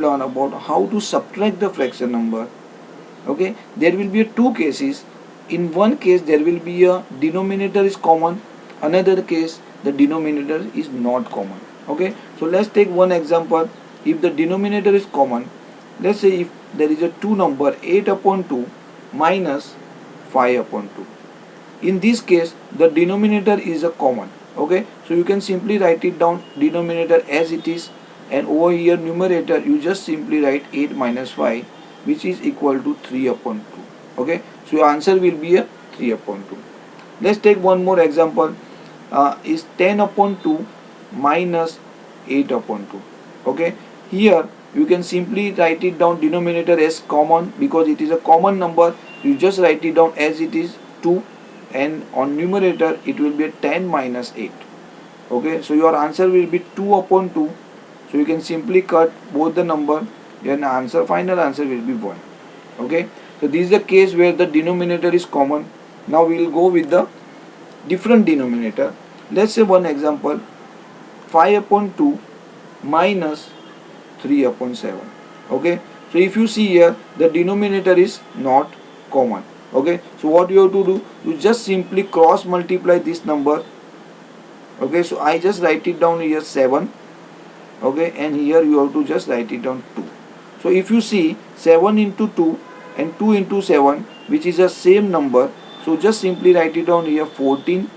learn about how to subtract the fraction number. Okay, there will be two cases. In one case there will be a denominator is common, another case the denominator is not common. Okay, so let's take one example. If the denominator is common, let's say if there is a two number 8 upon 2 minus 5 upon 2. In this case the denominator is a common. Okay, so you can simply write it down denominator as it is, and over here numerator you just simply write 8 minus 5, which is equal to 3 upon 2. Okay, so your answer will be a 3 upon 2. Let's take one more example. Is 10 upon 2 minus 8 upon 2. Okay, here you can simply write it down denominator as common because it is a common number. You just write it down as it is 2, and on numerator it will be a 10 minus 8. Okay, so your answer will be 2 upon 2. So you can simply cut both the number, then final answer will be 1. Okay, so this is the case where the denominator is common. Now we will go with the different denominator. Let's say one example, 5 upon 2 minus 3 upon 7. Okay, so if you see here the denominator is not common. Okay, so what you have to do, you just simply cross multiply this number. Okay, so I just write it down here 7. Okay, and here you have to just write it down 2. So if you see 7 into 2 and 2 into 7, which is the same number, so just simply write it down here 14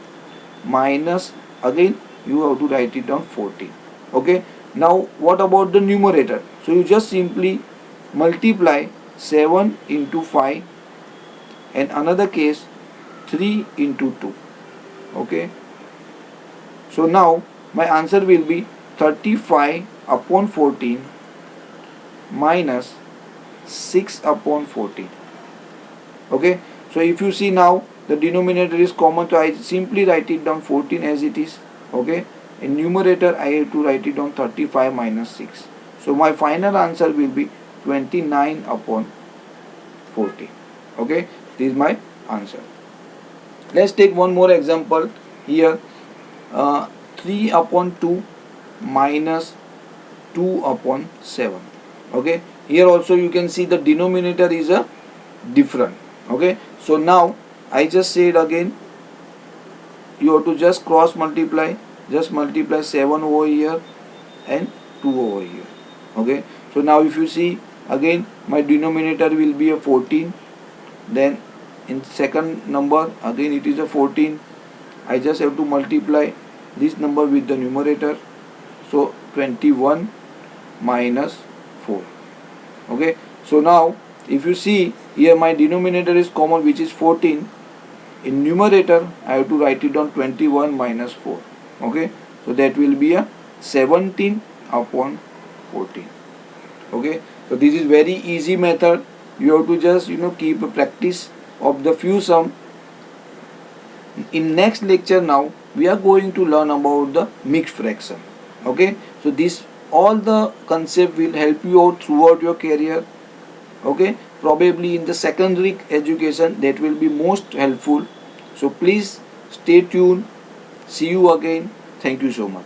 minus, again you have to write it down 14. Okay, now what about the numerator? So you just simply multiply 7 into 5, and another case 3 into 2. Okay, so now my answer will be 35 upon 14 minus 6 upon 14. Okay, so if you see now the denominator is common, so I simply write it down 14 as it is. Okay, in numerator I have to write it down 35 minus 6. So my final answer will be 29 upon 14. Okay, this is my answer. Let's take one more example here. 3 upon 2 minus 2 upon 7. Okay, here also you can see the denominator is a different. Okay, so now I just say it again, you have to just cross multiply, just multiply 7 over here and 2 over here. Okay, so now if you see again my denominator will be a 14, then in second number again it is a 14. I just have to multiply this number with the numerator, so 21 minus 4. Okay, so now if you see here my denominator is common, which is 14. In numerator I have to write it down 21 minus 4. Okay, so that will be a 17 upon 14. Okay, so this is very easy method. You have to just keep a practice of the few sum. In next lecture now we are going to learn about the mixed fraction. Okay, so this all the concept will help you out throughout your career. Okay, probably in the secondary education that will be most helpful. So please stay tuned. See you again. Thank you so much.